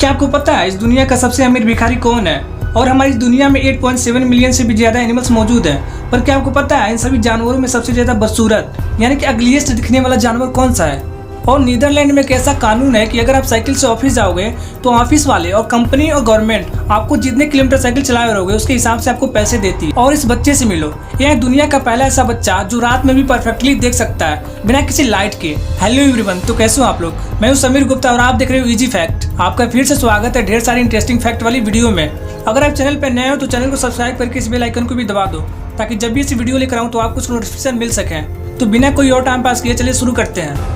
क्या आपको पता है इस दुनिया का सबसे अमीर भिखारी कौन है? और हमारी इस दुनिया में 8.7 मिलियन से भी ज्यादा एनिमल्स मौजूद हैं। पर क्या आपको पता है इन सभी जानवरों में सबसे ज्यादा बदसूरत यानी कि अगलीस्ट दिखने वाला जानवर कौन सा है? और नीदरलैंड में एक ऐसा कानून है कि अगर आप साइकिल से ऑफिस जाओगे तो ऑफिस वाले और कंपनी और गवर्नमेंट आपको जितने किलोमीटर साइकिल चलाए रहोगे उसके हिसाब से आपको पैसे देती है। और इस बच्चे से मिलो, यह दुनिया का पहला ऐसा बच्चा जो रात में भी परफेक्टली देख सकता है बिना किसी लाइट के। हेलो एवरीवन, तो कैसे हो आप लोग? मैं हूं समीर गुप्ता और आप देख रहे हो इजी फैक्ट। आपका फिर से स्वागत है ढेर सारी इंटरेस्टिंग फैक्ट वाली वीडियो में। अगर आप चैनल पर नए हो तो चैनल को सब्सक्राइब करके इस बेल आइकन को भी दबा दो ताकि जब भी इस वीडियो लेकर आऊँ तो आपको कुछ नोटिफिकेशन मिल सके। तो बिना कोई और टाइम पास किए चलिए शुरू करते हैं।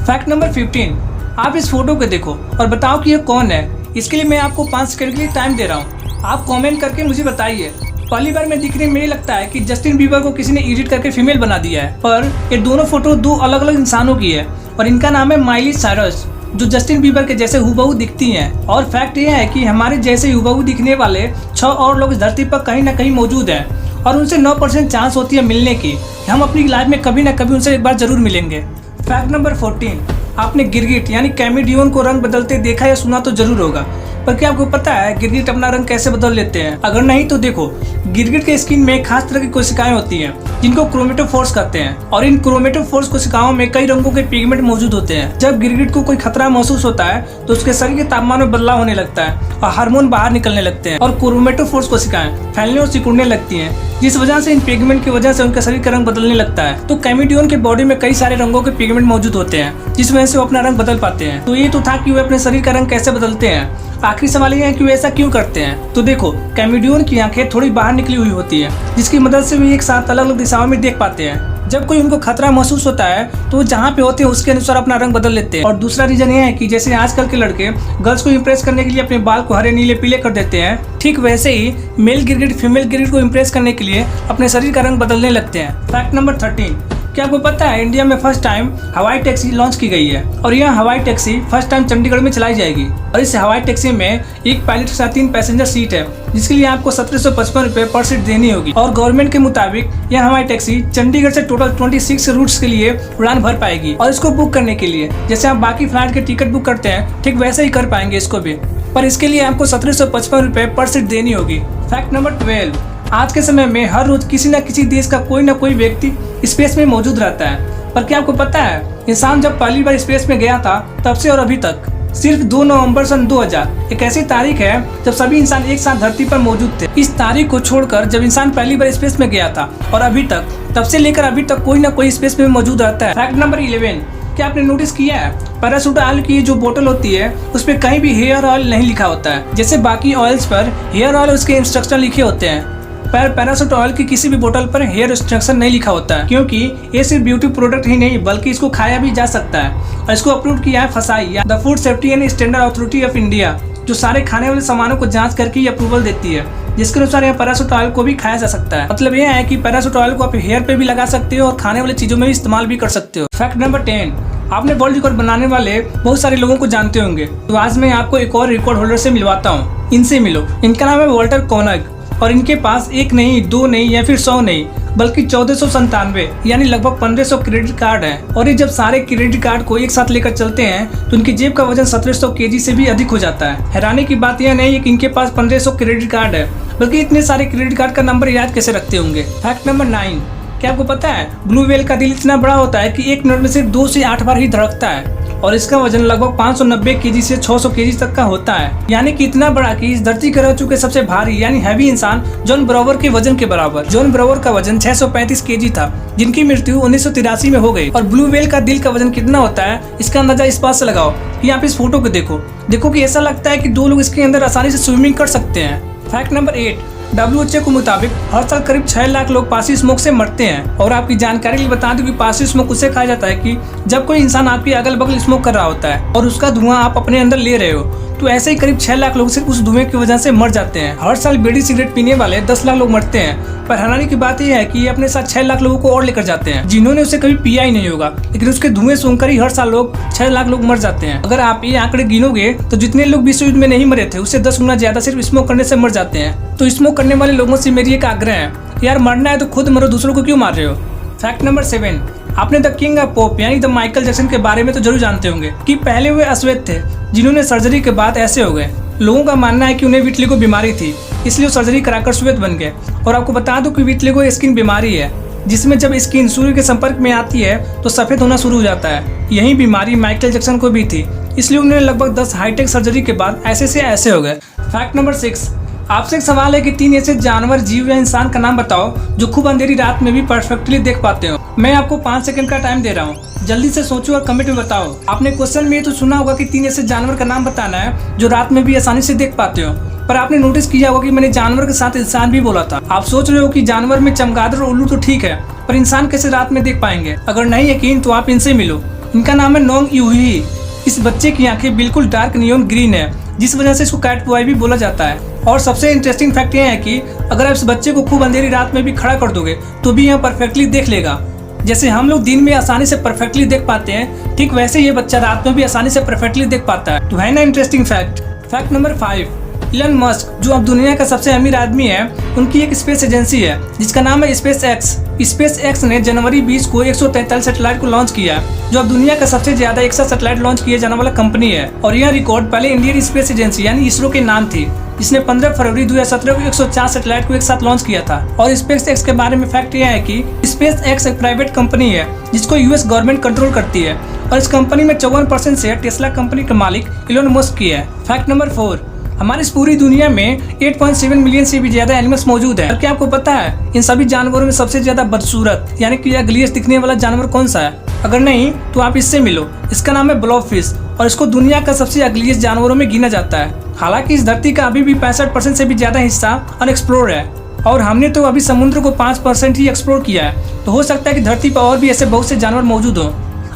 फैक्ट नंबर 15, आप इस फोटो को देखो और बताओ कि ये कौन है। इसके लिए मैं आपको 5 सेकंड के लिए टाइम दे रहा हूँ। आप कमेंट करके मुझे बताइए। पहली बार में दिखने में मुझे लगता है कि जस्टिन बीबर को किसी ने एडिट करके फीमेल बना दिया है, पर ये दोनों फोटो दो अलग अलग इंसानों की है और इनका नाम है माइली साइरस, जो जस्टिन बीबर के जैसे हुबहू दिखती हैं। और फैक्ट ये है कि हमारे जैसे हुबहू दिखने वाले 6 और लोग इस धरती पर कहीं ना कहीं मौजूद हैं और उनसे 9% चांस होती है मिलने की। हम अपनी लाइफ में कभी ना कभी उनसे एक बार जरूर मिलेंगे। फैक्ट नंबर 14, आपने गिरगिट यानी कैमिडियन को रंग बदलते देखा या सुना तो जरूर होगा, पर क्या आपको पता है गिरगिट अपना रंग कैसे बदल लेते हैं? अगर नहीं तो देखो, गिरगिट के स्किन में खास तरह की कोशिकाएं होती हैं जिनको क्रोमेटोफोर्स कहते हैं और इन क्रोमेटोफोर्स कोशिकाओं में कई रंगों के पिगमेंट मौजूद होते हैं। जब गिरगिट को कोई खतरा महसूस होता है तो उसके शरीर के तापमान में बदलाव होने लगता है और हार्मोन बाहर निकलने लगते हैं और क्रोमेटोफोर्स कोशिकाएं फैलने और सिकुड़ने लगती हैं, जिस वजह से इन पिगमेंट की वजह से उनका शरीर का रंग बदलने लगता है। तो कैमिडियन के बॉडी में कई सारे रंगों के पिगमेंट मौजूद होते हैं जिस वजह से वो अपना रंग बदल पाते हैं। तो ये तो था कि वे अपने शरीर का रंग कैसे बदलते हैं। आखिरी सवाल ये है कि वे ऐसा क्यों करते हैं? तो देखो, कैमिडियन की आंखें थोड़ी बाहर निकली हुई होती है जिसकी मदद से वे एक साथ अलग अलग दिशाओं में देख पाते हैं। जब कोई उनको खतरा महसूस होता है तो जहाँ पे होते हैं उसके अनुसार अपना रंग बदल लेते हैं। और दूसरा रीजन ये है कि जैसे आजकल के लड़के गर्ल्स को इम्प्रेस करने के लिए अपने बाल को हरे नीले पीले कर देते हैं, ठीक वैसे ही मेल गिरगिट फीमेल गिरगिट को इम्प्रेस करने के लिए अपने शरीर का रंग बदलने लगते हैं। फैक्ट नंबर 13, क्या आपको पता है इंडिया में फर्स्ट टाइम हवाई टैक्सी लॉन्च की गई है और यह हवाई टैक्सी फर्स्ट टाइम चंडीगढ़ में चलाई जाएगी। और इस हवाई टैक्सी में एक पायलट के साथ 3 पैसेंजर सीट है जिसके लिए आपको 1755 रुपए पर सीट देनी होगी। और गवर्नमेंट के मुताबिक यह हवाई टैक्सी चंडीगढ़ से टोटल 26 रूट्स के लिए उड़ान भर पाएगी। और इसको बुक करने के लिए जैसे आप बाकी फ्लाइट के टिकट बुक करते हैं ठीक वैसे ही कर पाएंगे इसको भी, पर इसके लिए आपको 1755 रुपए पर सीट देनी होगी। फैक्ट नंबर 12, आज के समय में हर रोज किसी न किसी देश का कोई न कोई व्यक्ति स्पेस में मौजूद रहता है। पर क्या आपको पता है इंसान जब पहली बार स्पेस में गया था तब से और अभी तक सिर्फ 2 नवंबर सन 2000 एक ऐसी तारीख है जब सभी इंसान एक साथ धरती पर मौजूद थे। इस तारीख को छोड़कर जब इंसान पहली बार स्पेस में गया था और अभी तक, तब से लेकर अभी तक कोई न कोई स्पेस में मौजूद रहता है। फैक्ट नंबर 11, क्या आपने नोटिस किया है पैराशूट ऑयल की जो बोतल होती है उस पर कहीं भी हेयर ऑयल नहीं लिखा होता है, जैसे बाकी ऑयल्स पर हेयर ऑयल उसके इंस्ट्रक्शन लिखे होते हैं, पर पैराशूट ऑयल की किसी भी बोतल पर हेयर इंस्ट्रक्शन नहीं लिखा होता है, क्योंकि ये सिर्फ ब्यूटी प्रोडक्ट ही नहीं बल्कि इसको खाया भी जा सकता है। और इसको अप्रूव किया है फसाई या the food safety and standard authority of India, जो सारे खाने वाले सामानों को जांच करके ये अप्रूवल देती है, जिसके अनुसार यह पैराशूट ऑयल को भी खाया जा सकता है। मतलब यह है कि पैराशूट ऑयल को आप हेयर पे भी लगा सकते हो और खाने वाली चीजों में भी इस्तेमाल भी कर सकते हो। फैक्ट नंबर 10, आपने वर्ल्ड रिकॉर्ड बनाने वाले बहुत सारे लोगों को जानते होंगे, तो आज मैं आपको एक और रिकॉर्ड होल्डर से मिलवाता हूँ। इनसे मिलो। इनका नाम है वॉल्टर कोनग और इनके पास 1 नहीं, 2 नहीं या फिर 100 नहीं बल्कि 1497 यानी लगभग 1500 क्रेडिट कार्ड है। और ये जब सारे क्रेडिट कार्ड को एक साथ लेकर चलते हैं तो इनकी जेब का वजन 1700 केजी से भी अधिक हो जाता है। हैरानी की बात यह नहीं है कि इनके पास 1500 क्रेडिट कार्ड है, बल्कि इतने सारे क्रेडिट कार्ड का नंबर याद कैसे रखते होंगे। फैक्ट नंबर 9, क्या आपको पता है ब्लू व्हेल का दिल इतना बड़ा होता है कि 1 मिनट में सिर्फ 2 से 8 बार ही धड़कता है और इसका वजन लगभग 590 केजी से 600 केजी तक का होता है, यानी कि इतना बड़ा कि इस धरती के रह चुके सबसे भारी यानी हैवी इंसान जॉन ब्रावर के वजन के बराबर। जॉन ब्रावर का वजन 635 केजी था जिनकी मृत्यु 1983 में हो गई। और ब्लू व्हेल का दिल का वजन कितना होता है इसका अंदाजा इस बात से लगाओ कि आप इस फोटो को देखो कि ऐसा लगता है कि 2 लोग इसके अंदर आसानी से स्विमिंग कर सकते हैं। फैक्ट नंबर 8, WHO के मुताबिक हर साल करीब 6 लाख लोग पासी स्मोक से मरते हैं। और आपकी जानकारी के लिए बता दूं कि पासी स्मोक उसे कहा जाता है कि जब कोई इंसान आपके अगल बगल स्मोक कर रहा होता है और उसका धुआं आप अपने अंदर ले रहे हो, तो ऐसे ही करीब 6 लाख लोग सिर्फ उस धुएं की वजह से मर जाते हैं। हर साल बीड़ी सिगरेट पीने वाले 10 लाख लोग मरते हैं, पर हैरानी की बात यह है कि ये अपने साथ 6 लाख लोगों को और लेकर जाते हैं जिन्होंने उसे कभी पिया ही नहीं होगा, लेकिन उसके धुएं सूंघकर ही हर साल लोग 6 लाख लोग मर जाते हैं। अगर आप ये आंकड़े गिनोगे तो जितने लोग विश्व युद्ध में नहीं मरे थे उससे 10 गुना ज्यादा सिर्फ स्मोक करने से मर जाते हैं। तो स्मोक करने वाले लोगों से मेरी एक आग्रह है, यार मरना है तो खुद मरो, दूसरों को क्यों मार रहे हो। फैक्ट नंबर 7, आपने द किंग ऑफ पॉप यानी द माइकल जैक्सन के बारे में तो जरूर जानते होंगे कि पहले वे अश्वेत थे जिन्होंने सर्जरी के बाद ऐसे हो गए। लोगों का मानना है कि उन्हें विटलिगो बीमारी थी, इसलिए वो सर्जरी कराकर श्वेत बन गए। और आपको बता दूं कि विटलिगो स्किन बीमारी है जिसमें जब स्किन सूर्य के संपर्क में आती है तो सफेद होना शुरू हो जाता है। यही बीमारी माइकल जैक्सन को भी थी, इसलिए उन्होंने लगभग 10 हाईटेक सर्जरी के बाद ऐसे से ऐसे हो गए। फैक्ट नंबर 6, आपसे एक सवाल है कि 3 ऐसे जानवर, जीव या इंसान का नाम बताओ जो खूब अंधेरी रात में भी परफेक्टली देख पाते हो। मैं आपको 5 सेकंड का टाइम दे रहा हूँ, जल्दी से सोचो और कमेंट में बताओ। आपने क्वेश्चन में तो सुना होगा कि 3 ऐसे जानवर का नाम बताना है जो रात में भी आसानी से देख पाते हो, पर आपने नोटिस किया होगा कि मैंने जानवर के साथ इंसान भी बोला था। आप सोच रहे हो कि जानवर में चमगादड़ और उल्लू तो ठीक है, पर इंसान कैसे रात में देख पाएंगे? अगर नहीं यकीन तो आप इनसे मिलो। इनका नाम है नोंग यूही। इस बच्चे की आंखें बिल्कुल डार्क नियोन ग्रीन है, जिस वजह से इसको कैट बॉय भी बोला जाता है। और सबसे इंटरेस्टिंग फैक्ट यह है कि अगर आप इस बच्चे को खूब अंधेरी रात में भी खड़ा कर दोगे तो भी यह परफेक्टली देख लेगा। जैसे हम लोग दिन में आसानी से परफेक्टली देख पाते हैं, ठीक वैसे ये बच्चा रात में भी आसानी से परफेक्टली देख पाता है। तो है ना interesting fact. Fact number 5, Elon Musk जो अब दुनिया का सबसे अमीर आदमी है, उनकी एक स्पेस एजेंसी है जिसका नाम है स्पेस एक्स। स्पेस एक्स ने जनवरी 20 को 143 सैटेलाइट को लॉन्च किया, जो अब दुनिया का सबसे ज्यादा एक साथ सैटेलाइट लॉन्च किया जाने वाला कंपनी है। और यह रिकॉर्ड पहले इंडियन स्पेस एजेंसी यानी इसरो के नाम थी, जिसने 15 फरवरी 2017 को 104 सैटेलाइट को एक साथ लॉन्च किया था। और स्पेस एक्स के बारे में फैक्ट यह है कि स्पेस एक्स एक प्राइवेट कंपनी है जिसको यूएस गवर्नमेंट कंट्रोल करती है, और इस कंपनी में 54% शेयर टेस्ला कंपनी के मालिक इलोन मस्क की है। फैक्ट नंबर 4, हमारी इस पूरी दुनिया में 8.7 मिलियन से भी ज्यादा एनिमल्स मौजूद है। क्या आपको पता है इन सभी जानवरों में सबसे ज्यादा बदसूरत यानी कि अगलियस्ट दिखने वाला जानवर कौन सा है? अगर नहीं तो आप इससे मिलो। इसका नाम है ब्लॉबफिश और इसको दुनिया का सबसे अगलियस्ट जानवरों में गिना जाता है। हालांकि इस धरती का अभी भी 65% से भी ज्यादा हिस्सा अनएक्सप्लोर्ड है, और हमने तो अभी समुद्र को 5% ही एक्सप्लोर किया है। तो हो सकता है कि धरती पर और भी ऐसे बहुत से जानवर मौजूद हों,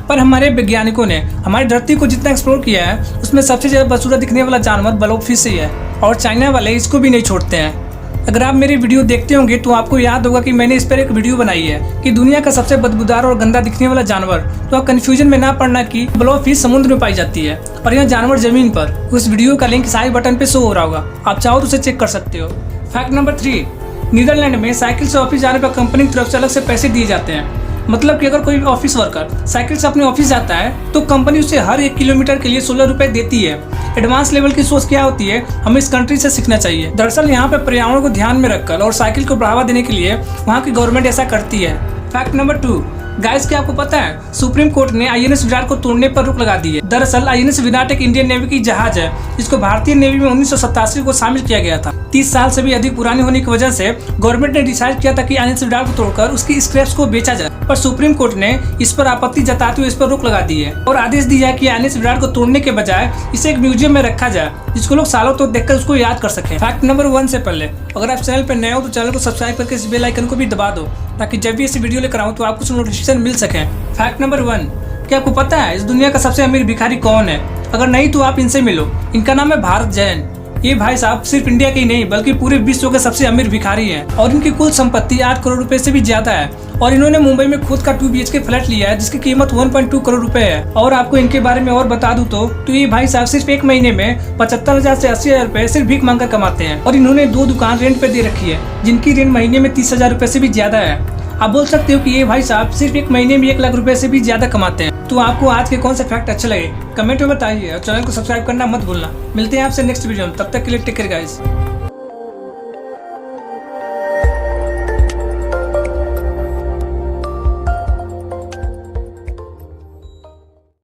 पर हमारे वैज्ञानिकों ने हमारी धरती को जितना एक्सप्लोर किया है उसमें सबसे ज्यादा बदसूरत दिखने वाला जानवर ब्लॉबफिश ही है, और चाइना वाले इसको भी नहीं छोड़ते हैं। अगर आप मेरी वीडियो देखते होंगे तो आपको याद होगा कि मैंने इस पर एक वीडियो बनाई है कि दुनिया का सबसे बदबूदार और गंदा दिखने वाला जानवर। तो आप कंफ्यूजन में ना पड़ना कि ब्लॉबफिश समुद्र में पाई जाती है और यह जानवर जमीन पर। उस वीडियो का लिंक साइड बटन पे शो हो रहा होगा, आप चाहो तो उसे चेक कर सकते हो। फैक्ट नंबर 3, नीदरलैंड में साइकिल से ऑफिस जाने पर कंपनी की तरफ से अलग से पैसे दिए जाते हैं। मतलब कि अगर कोई ऑफिस वर्कर साइकिल से अपने ऑफिस जाता है तो कंपनी उसे हर 1 किलोमीटर के लिए 16 रुपए देती है। एडवांस लेवल की सोच क्या होती है, हमें इस कंट्री से सीखना चाहिए। दरअसल यहाँ पे पर्यावरण को ध्यान में रखकर और साइकिल को बढ़ावा देने के लिए वहाँ की गवर्नमेंट ऐसा करती है। फैक्ट नंबर 2, गाइस क्या आपको पता है सुप्रीम कोर्ट ने आईएनएस विराट को तोड़ने पर रोक लगा दी है। दरअसल आईएनएस विराट एक इंडियन नेवी की जहाज है जिसको भारतीय नेवी में 1987 को शामिल किया गया था। 30 साल से भी अधिक पुरानी होने की वजह से गवर्नमेंट ने डिसाइड किया था कि आईएनएस विराट को तोड़कर उसकी स्क्रैप्स को बेचा जाए, पर सुप्रीम कोर्ट ने इस पर आपत्ति जताते हुए इस पर रोक लगा दी है और आदेश दिया है कि आईएनएस विराट को तोड़ने के बजाय इसे एक म्यूजियम में रखा जाए जिसको लोग सालों तक देखकर उसको याद कर सके। फैक्ट नंबर 1 से पहले अगर आप चैनल पर नए हो तो चैनल को सब्सक्राइब करके इस बेल आइकन को भी दबा दो ताकि जब भी ऐसी वीडियो लेकर आऊं तो आपको नोटिफिकेशन मिल सके। फैक्ट नंबर 1, क्या आपको पता है इस दुनिया का सबसे अमीर भिखारी कौन है? अगर नहीं तो आप इनसे मिलो। इनका नाम है भारत जैन। ये भाई साहब सिर्फ इंडिया के ही नहीं बल्कि पूरे विश्व के सबसे अमीर भिखारी हैं और इनकी कुल संपत्ति 8 करोड़ रुपए से भी ज्यादा है। और इन्होंने मुंबई में खुद का 2 BHK फ्लैट लिया है जिसकी कीमत 1.2 करोड़ रुपए है। और आपको इनके बारे में और बता दूं तो ये भाई साहब सिर्फ एक महीने में 75,000 से 80,000 रुपए सिर्फ भीख मांगकर कमाते हैं। और इन्होंने 2 दुकान रेंट पे दे रखी है जिनकी रेंट महीने में 30,000 रुपए से भी ज्यादा है। आप बोल सकते हो कि ये भाई साहब सिर्फ एक महीने में 1 लाख रुपए से भी ज्यादा कमाते हैं। तो आपको आज के कौन से फैक्ट अच्छे लगे कमेंट में बताइए और चैनल को सब्सक्राइब करना मत भूलना। मिलते हैं आपसे नेक्स्ट वीडियो में, तब तक के लिए टेक केयर गाइस।